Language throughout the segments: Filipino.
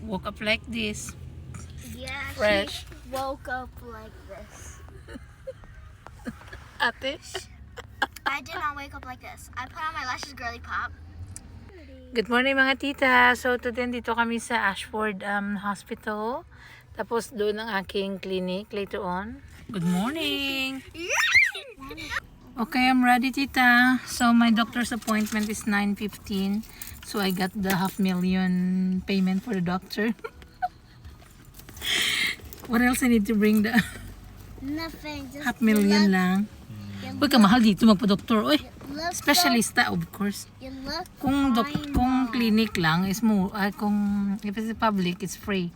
woke up like this. Yeah, Fresh. she woke up like this. Ate? I did not wake up like this. I put on my lashes girly pop. Good morning mga tita. So today dito kami sa Ashford Hospital. Tapos doon ang aking clinic later on. Good morning! Okay, I'm ready tita. So my doctor's appointment is 9:15. So I got the $500,000 payment for the doctor. What else I need to bring the Nothing. Just $500,000 lang? Uy, kamahal dito magpa-doktor. Uy, look specialista of course. You look Kung fine, kung Mom. clinic lang is mo kung if it's public it's free.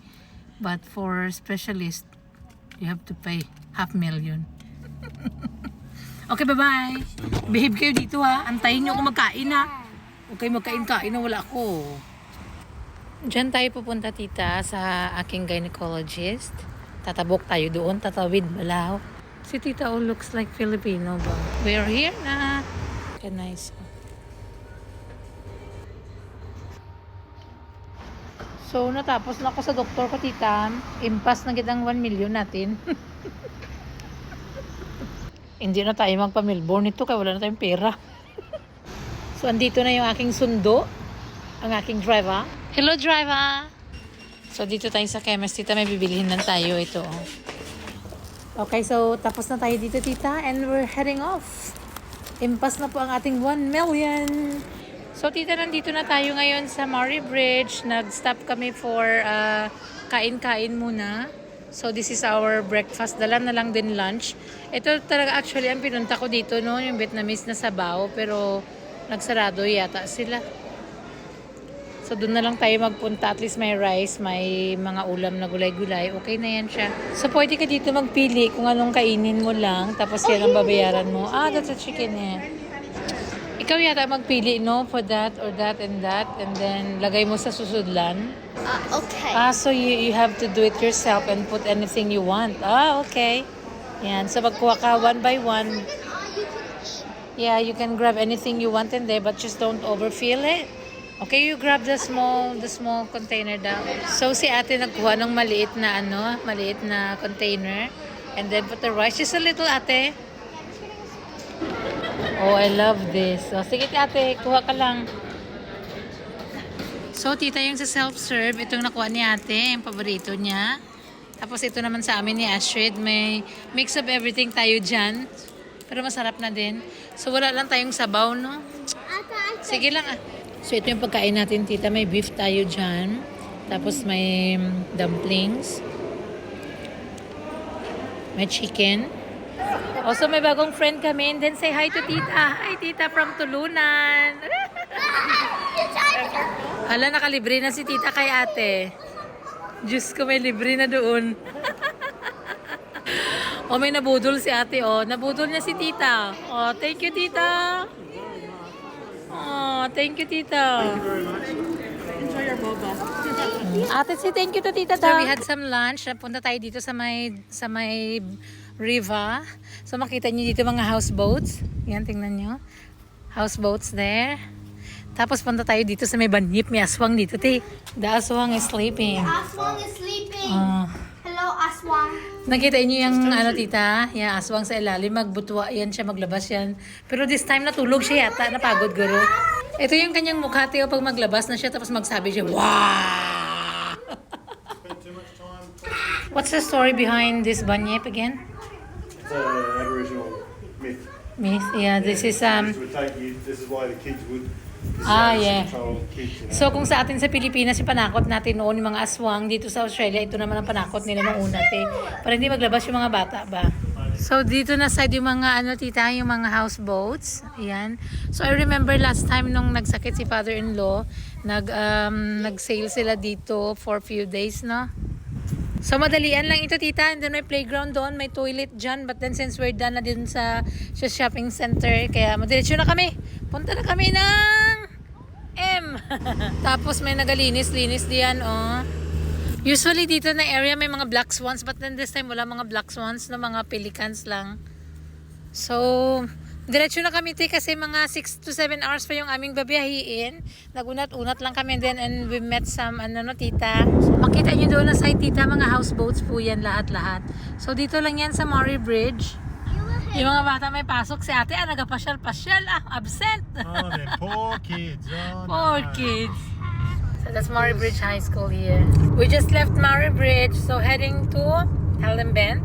But for specialist you have to pay $500,000. Okay, bye-bye. Behave kayo dito ha. Antayin niyo ako magkain ha. Huwag kayo magkain-kain na wala ako. Diyan tayo pupunta tita sa aking gynecologist. Tatabok tayo doon, tatawid balaw. Si tita all looks like Filipino ba? We're here na. Okay, nice. So, natapos na ako sa doktor ko, tita. Impas na kitang 1 million natin. Hindi na tayo magpa-Melbourne ito kaya wala na tayong pera. So, andito na yung aking sundo. Ang aking driver. Hello, driver! So, dito tayo sa chemist. Tita, may bibilihin lang tayo. Ito. Okay, so, tapos na tayo dito, tita. And we're heading off. Impas na po ang ating 1 million. So, tita, nandito na tayo ngayon sa Murray Bridge. Nag-stop kami for kain-kain muna. So, this is our breakfast. Dala na lang din lunch. Ito talaga actually ang pinunta ko dito, no? Yung Vietnamese na sabaw. Pero, nagsarado yata sila. So, doon na lang tayo magpunta. At least may rice, may mga ulam na gulay-gulay. Okay na yan siya. So, pwede ka dito magpili kung anong kainin mo lang. Tapos yan ang babayaran mo. Ah, that's a chicken eh. Ikaw yata magpili, no? For that or that and that. And then, lagay mo sa susudlan. Okay. Ah, so you have to do it yourself and put anything you want. Ah, okay. Yan. So, magkuha ka one by one. Yeah, you can grab anything you want in there but just don't overfill it. Okay, you grab the small container daw. So, si ate nagkuha ng maliit na container. And then put the rice. Just a little, ate. Oh, I love this. So, sige ate, kuha ka lang. So, tita, yung sa self-serve, itong nakuha ni ate, yung paborito niya. Tapos, ito naman sa amin ni Astrid. May mix of everything tayo dyan. Pero masarap na din. So, wala lang tayong sabaw, no? Sige lang, ah. So, ito yung pagkain natin, tita. May beef tayo dyan. Tapos, may dumplings. May chicken. Also, may bagong friend kami. And then, say hi to tita. Hi, tita from Tulunan. Hala, nakalibre na si tita kay ate. Diyos ko, may libre na doon. O, may nabudol si ate, oh. Nabudol niya si tita. Oh, thank you, tita. Oh, thank you, tita. Enjoy your boba. Ate, say thank you to tita. So, we had some lunch. Napunta tayo dito sa may river. So, makita niyo dito mga houseboats. Yan, tingnan niyo. Houseboats there. Tapos, punta tayo dito sa may banyip. May aswang dito, te. The aswang is sleeping. Aswang is sleeping. Oh. Hello, Aswang. Nakita niyo yung tita? Yung aswang sa ilalim. Magbutwa yan siya, maglabas yan. Pero this time, natulog siya yata. Napagod, guro. Ito yung kanyang mukha, te. Pag maglabas na siya, tapos magsabi siya, wow! What's the story behind this banyip again? It's an Aboriginal myth. Myth, yeah, this is Kids would take you, this is why the kids would yeah. control kids, you know. So kung sa atin sa Pilipinas, yung panakot natin noon, yung mga aswang, dito sa Australia, ito naman ang panakot nila nung una, te. Para hindi maglabas yung mga bata ba? So dito na side yung mga tita, yung mga houseboats. Ayan. So I remember last time nung nagsakit si father-in-law, nag-sail sila dito for few days, no? So madalian lang ito, tita. And then may playground doon, may toilet dyan. But then since we're done na din sa shopping center, kaya madiretso na kami. Punta na kami ng M. Tapos may nagalinis-linis diyan, oh. Usually dito na area may mga black swans, but then this time wala mga black swans, no, mga pelicans lang. So, Diretso na kami te kasi mga 6 to 7 hours pa yung aming babiyahiin. Nagunat-unat lang kami then and we met some tita. Makita nyo doon na side tita, mga houseboats po yan lahat-lahat. So dito lang yan sa Maury Bridge. Yung mga bata may pasok, si ate nagapasyal-pasyal, absent. Oh, they're poor kids. Oh, Poor kids. So that's Maury Bridge High School here. We just left Maury Bridge, so heading to Helen Bend.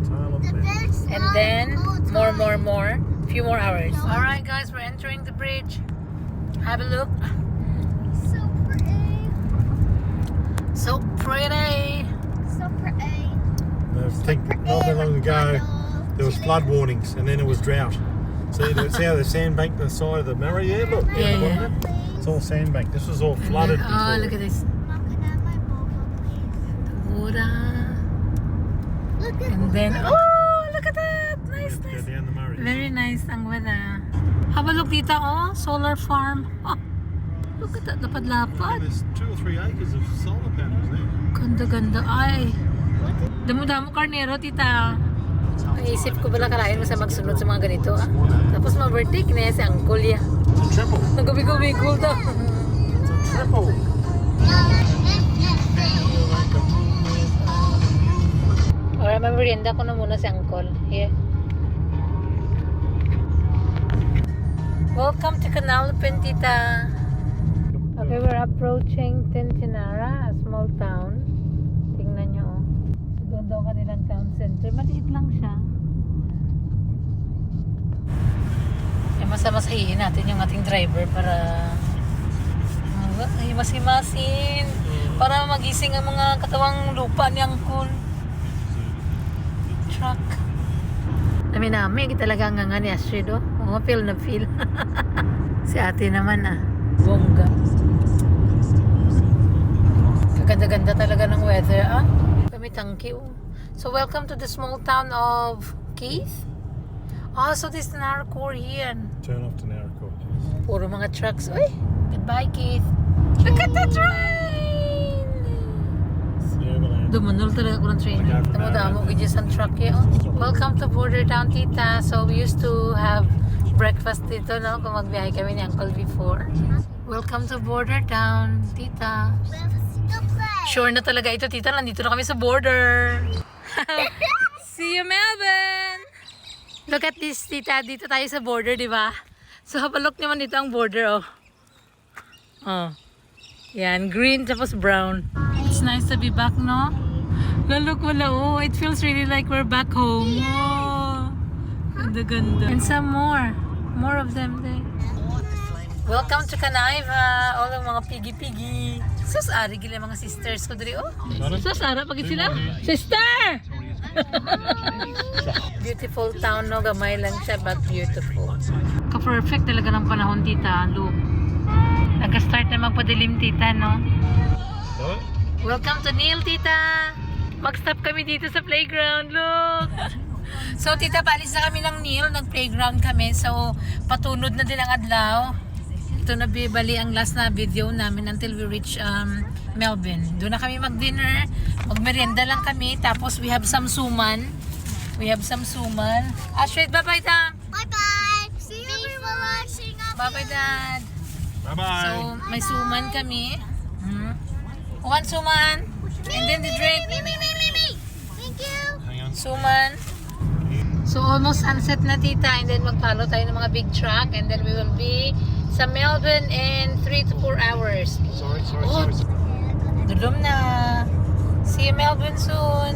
And then more. Few more hours. Alright guys, we're entering the bridge. Have a look. So pretty. So pretty. So pretty. I think not that long ago there was flood warnings and then it was drought. See how they sandbanked the side of the Murray there? Look, Yeah, down the yeah. bottom there. It's all sandbanked. This was all flooded Oh, before. look at this. Mom, can I have my boba, please? Water. Look at And then, oh, look at that. Nice, Go nice. down the Murray. Very nice ang weather. Have a look dito, oh. Solar farm. Oh, look at that. Lapad-lapad. There's 2 or 3 acres of solar panels there. Ganda-ganda. Ay. Damo-damo karnero, tita. Naisip ko pala kalain mo sa magsunod sa mga ganito, ah. Tapos ma-birthday, kinaya si Uncle ya. It's a triple. Nagubig-ubig-ul daw. It's a triple. Alright, may merienda ko na muna si Uncle. Here. Welcome to Canalupin, tita. Okay, we're approaching Tintinara, a small town. Tingnan nyo, oh. So, doon daw kanilang town center. Maliit lang siya. Eh, masamasahihin natin yung ating driver para himas-himasin. Para magising ang mga katawang lupa ni Uncle. Truck. Nami-nami, talaga nga nga ni Astrid, oh. Oo, feel na feel. Si ate naman, ah. Bongga. Kaganda-ganda talaga ng weather, ah. Kami tangki, oh. So, welcome to the small town of Keith. Oh, so this is Narcor here. Turn off to Narracor. Puro mga trucks. Uy! Goodbye, Keith. Look at the train! Yeah, but Dumunol talaga ko ng train. Damo-damo gidya sa truck eh. Oh. Welcome to Border Town, tita. So we used to have breakfast dito, no? Kung magbiyahe kami ni Uncle before. Welcome to Border Town, tita. Sure na talaga ito, tita. Nandito na kami sa border. See you, Melbourne! Look at this, tita. Dito tayo sa border, di ba? So, hapalok naman dito ang border, oh. Oh. Yan, green tapos brown. It's nice to be back, no? Look, wala, oh. It feels really like we're back home. Oh. Ganda-ganda. And some more. More of them there. Welcome to Canaiva. All ng mga pigi-pigi. Sus, ari gila mga sisters ko diri, oh. Sus, ara pagit sila. Sister! Beautiful town, no? Gamay lang siya, but beautiful. Ka-perfect talaga ng panahon, tita. Look. Nag-start na magpadilim, tita, no? What? Welcome to Neil, tita. Mag-stop kami dito sa playground. Look. So, tita, paalis na kami ng Neil. Nag-playground kami. So, patunod na din ang adlaw. Ito na bali ang last na video namin until we reach Melbourne. Doon na kami mag-dinner. Mag-merienda lang kami. Tapos, we have some suman. Ashrid, bye-bye, Tam. Bye-bye. See you for watching. Bye-bye, Dad. Bye-bye. So, may suman kami. One suman. And then the drink. Me. Thank you. Hang on. Suman. So, almost sunset na, tita. And then, mag-follow tayo ng mga big truck. And then, we will be sa Melbourne in 3 to 4 hours. Sorry. Dulom na. See you, Melbourne, soon.